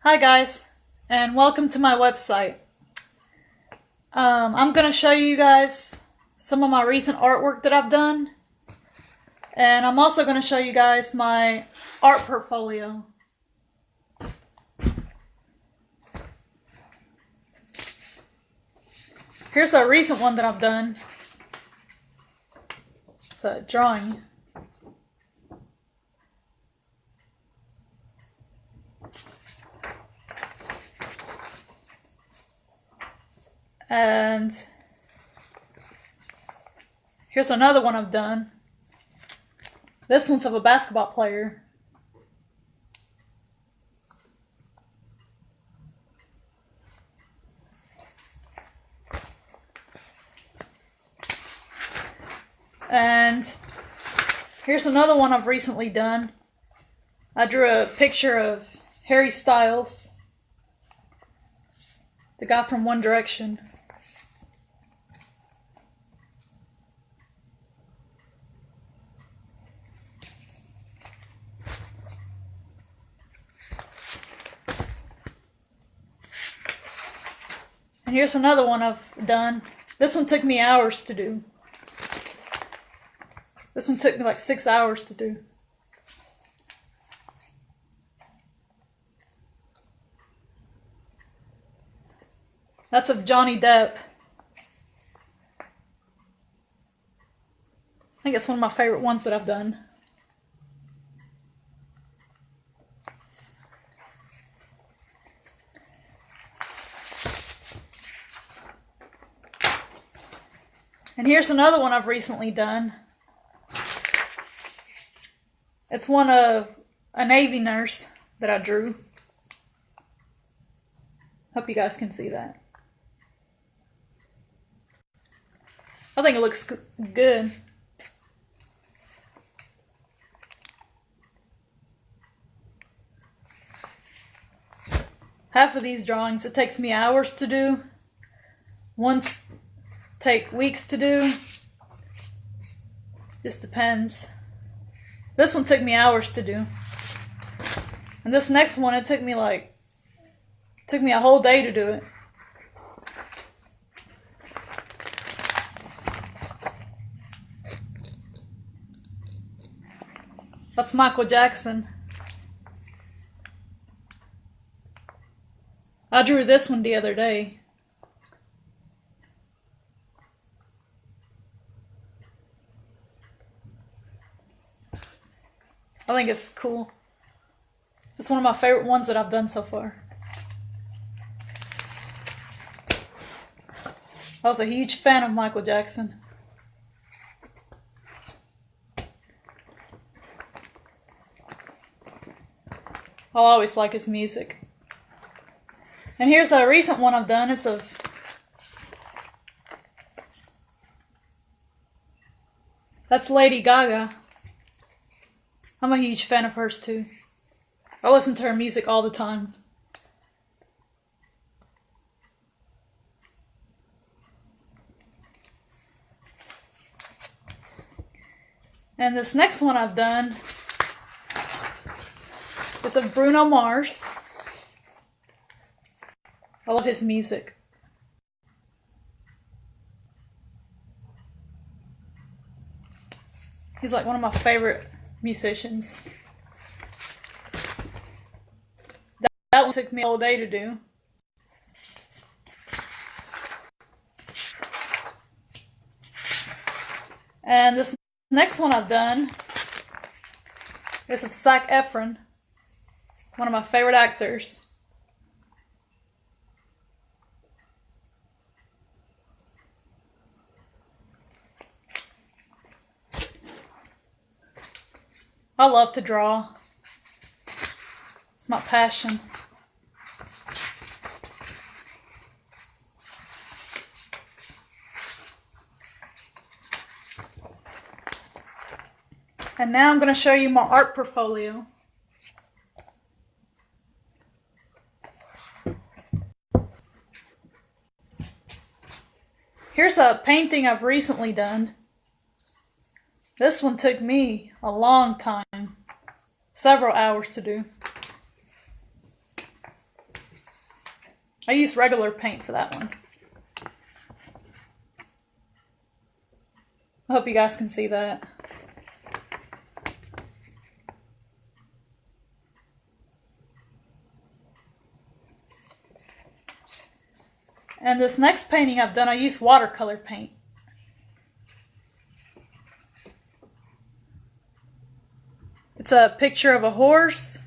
Hi guys, and welcome to my website. I'm going to show you guys some of my recent artwork that I've done, and I'm also going to show you guys my art portfolio. Here's a recent one that I've done. It's a drawing. And here's another one I've done. This one's of a basketball player. And here's another one I've recently done. I drew a picture of Harry Styles, the guy from One Direction. And here's another one I've done. This one took me hours to do. This one took me like 6 hours to do. That's of Johnny Depp. I think it's one of my favorite ones that I've done. And here's another one I've recently done. It's one of a Navy nurse that I drew. Hope you guys can see that. I think it looks good. Half of these drawings, it takes me hours to do. Ones take weeks to do. Just depends. This one took me hours to do. And this next one, it took me a whole day to do it. That's Michael Jackson. I drew this one the other day. I think it's cool. It's one of my favorite ones that I've done so far. I was a huge fan of Michael Jackson. I'll always like his music. And here's a recent one I've done. It's of that's Lady Gaga. I'm a huge fan of hers too. I listen to her music all the time. And this next one I've done is of Bruno Mars. I love his music. He's like one of my favorite musicians. That one took me all day to do. And this next one I've done is of Zac Efron, one of my favorite actors. I love to draw. It's my passion. And now I'm going to show you my art portfolio. Here's a painting I've recently done. This one took me a long time, several hours to do. I used regular paint for that one. I hope you guys can see that. And this next painting I've done, I used watercolor paint. It's a picture of a horse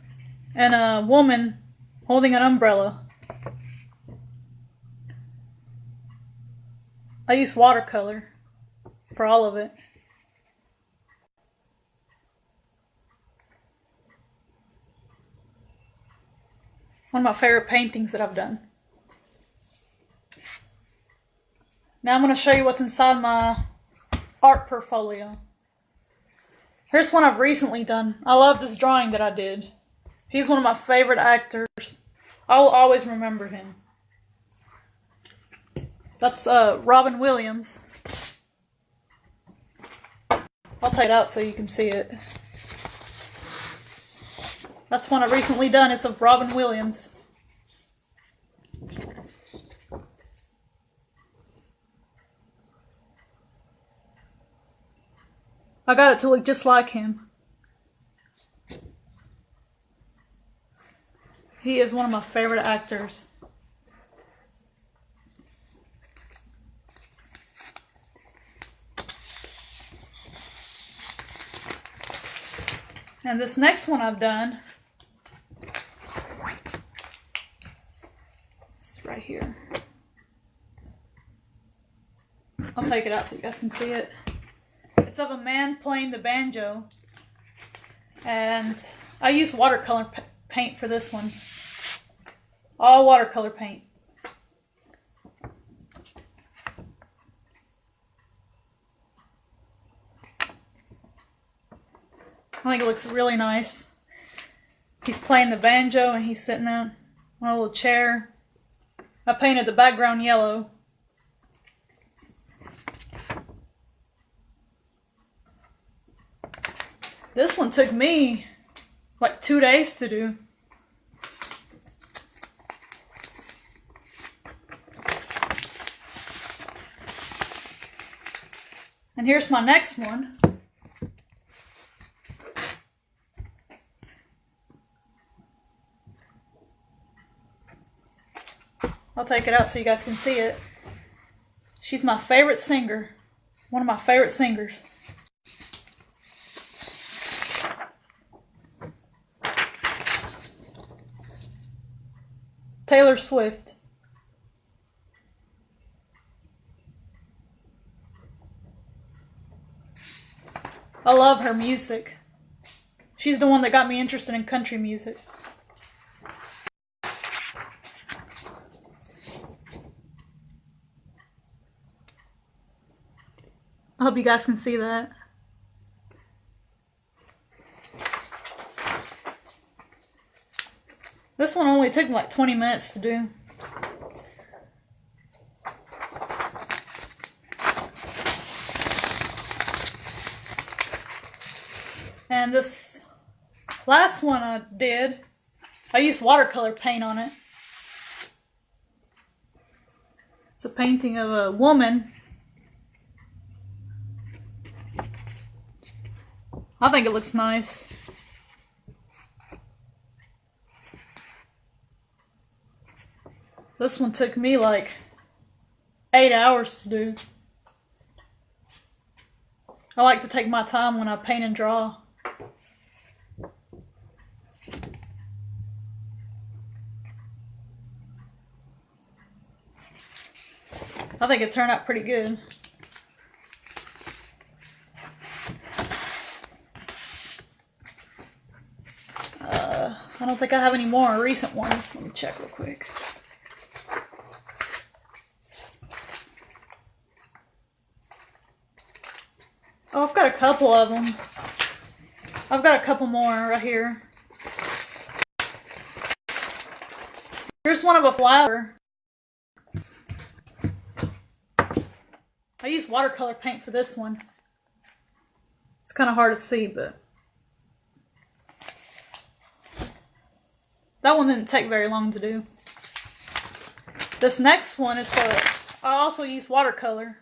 and a woman holding an umbrella. I used watercolor for all of it. One of my favorite paintings that I've done. Now I'm going to show you what's inside my art portfolio. Here's one I've recently done. I love this drawing that I did. He's one of my favorite actors. I will always remember him. That's Robin Williams. I'll take it out so you can see it. That's one I've recently done. It's of Robin Williams. I got it to look just like him. He is one of my favorite actors. And this next one I've done, it's right here. I'll take it out so you guys can see it. It's of a man playing the banjo, and I used watercolor paint for this one. All watercolor paint. I think it looks really nice. He's playing the banjo and he's sitting on a little chair. I painted the background yellow. This one took me like 2 days to do. And here's my next one. I'll take it out so you guys can see it. She's my favorite singer. One of my favorite singers. Taylor Swift. I love her music. She's the one that got me interested in country music. I hope you guys can see that. This one only took me like 20 minutes to do. And this last one I did, I used watercolor paint on it. It's a painting of a woman. I think it looks nice. This one took me like 8 hours to do. I like to take my time when I paint and draw. I think it turned out pretty good. I don't think I have any more recent ones. Let me check real quick. Oh, I've got a couple of them. I've got a couple more right here. Here's one of a flower. I used watercolor paint for this one. It's kind of hard to see, but that one didn't take very long to do. This next one is for, I also use watercolor.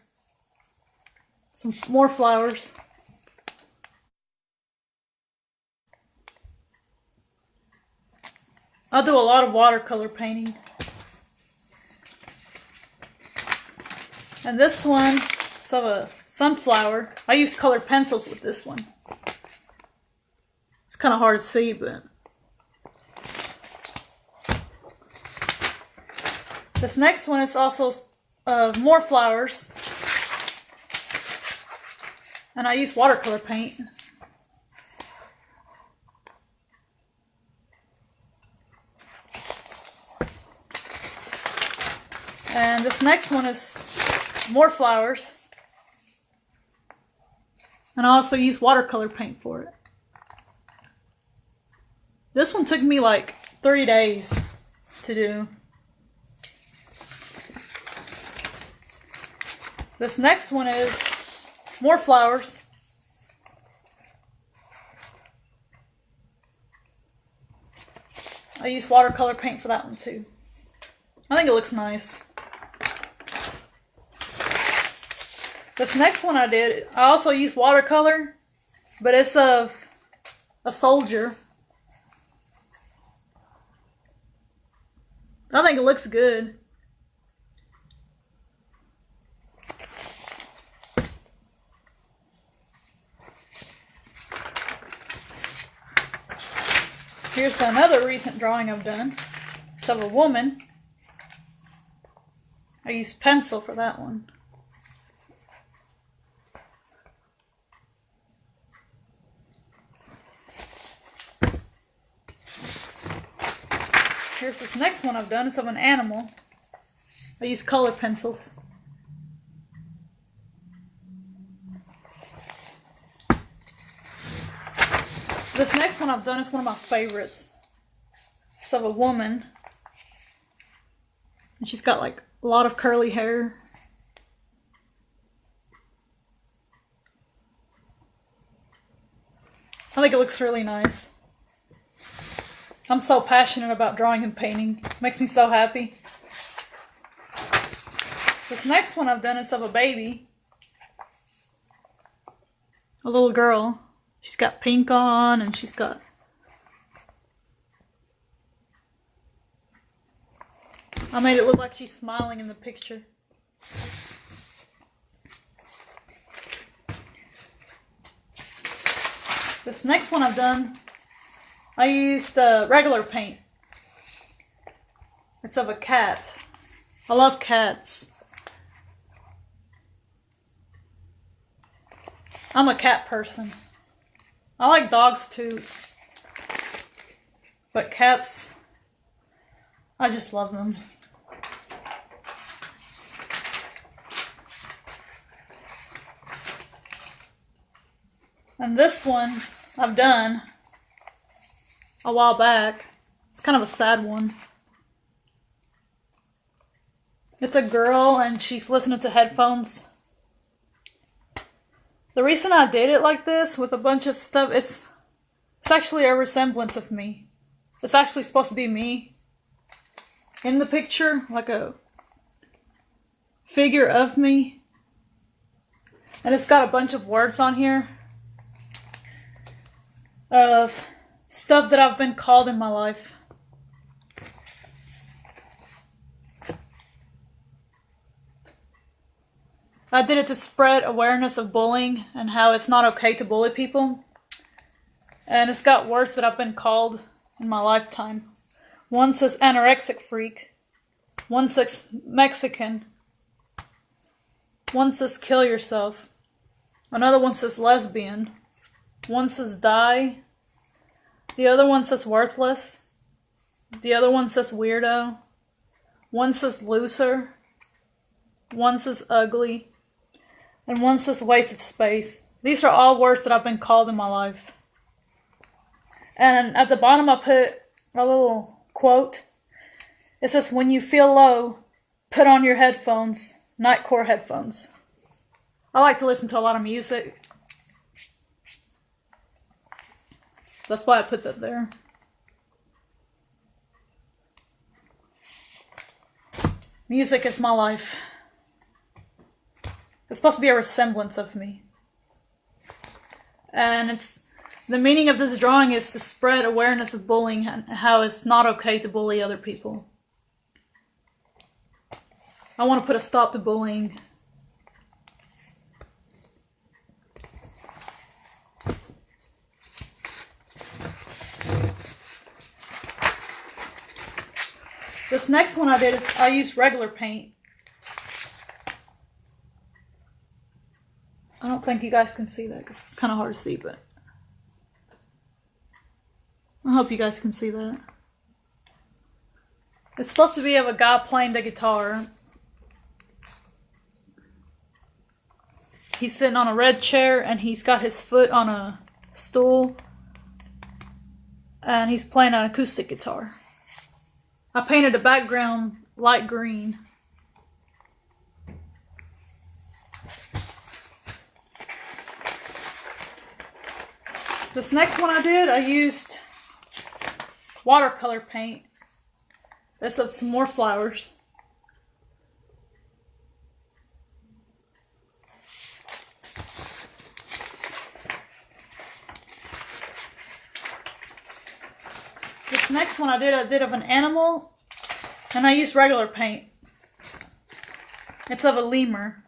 Some more flowers. I do a lot of watercolor painting. And this one is of a sunflower. I use colored pencils with this one. It's kind of hard to see, but this next one is also more flowers. And I use watercolor paint. And this next one is more flowers. And I also use watercolor paint for it. This one took me like 3 days to do. This next one is more flowers. I use watercolor paint for that one too. I think it looks nice. This next one I did, I also used watercolor, but it's of a soldier. I think it looks good. Here's another recent drawing I've done. It's of a woman. I used pencil for that one. Here's this next one I've done. It's of an animal. I use color pencils. This next one I've done is one of my favorites. It's of a woman. And she's got like a lot of curly hair. I think it looks really nice. I'm so passionate about drawing and painting. It makes me so happy. This next one I've done is of a baby. A little girl. She's got pink on and she's got... I made it look like she's smiling in the picture. This next one I've done, I used regular paint. It's of a cat. I love cats. I'm a cat person. I like dogs too. But cats, I just love them. And this one I've done a while back. It's kind of a sad one. It's a girl and she's listening to headphones. The reason I did it like this with a bunch of stuff, it's actually a resemblance of me. It's actually supposed to be me in the picture, like a figure of me. And it's got a bunch of words on here of stuff that I've been called in my life. I did it to spread awareness of bullying and how it's not okay to bully people. And it's got words that I've been called in my lifetime. One says anorexic freak. One says Mexican. One says kill yourself. Another one says lesbian. One says die. The other one says worthless. The other one says weirdo. One says loser. One says ugly. And one says waste of space. These are all words that I've been called in my life. And at the bottom I put a little quote. It says, when you feel low, put on your headphones, Nightcore headphones. I like to listen to a lot of music. That's why I put that there. Music is my life. It's supposed to be a resemblance of me. And the meaning of this drawing is to spread awareness of bullying and how it's not okay to bully other people. I want to put a stop to bullying. This next one I did is I used regular paint. I don't think you guys can see that because it's kind of hard to see, but I hope you guys can see that. It's supposed to be of a guy playing the guitar. He's sitting on a red chair and he's got his foot on a stool and he's playing an acoustic guitar. I painted the background light green. This next one I used watercolor paint. This of some more flowers. This next one I did of an animal, and I used regular paint. It's of a lemur.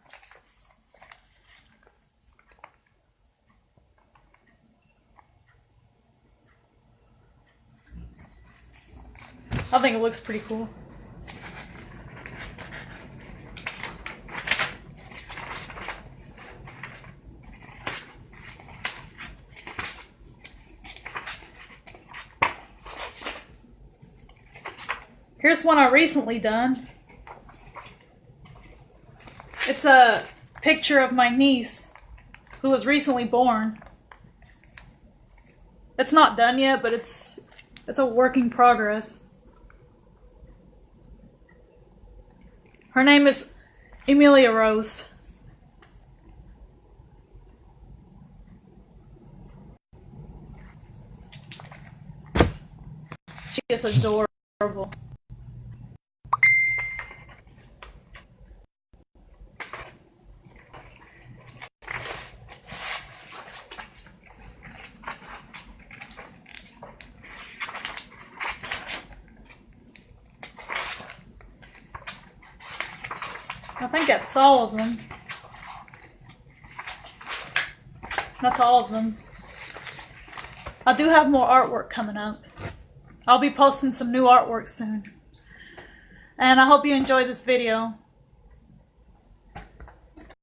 I think it looks pretty cool. Here's one I recently done. It's a picture of my niece who was recently born. It's not done yet, but it's a work in progress. Her name is Emilia Rose. She is adorable. I think that's all of them. That's all of them. I do have more artwork coming up. I'll be posting some new artwork soon. And I hope you enjoyed this video.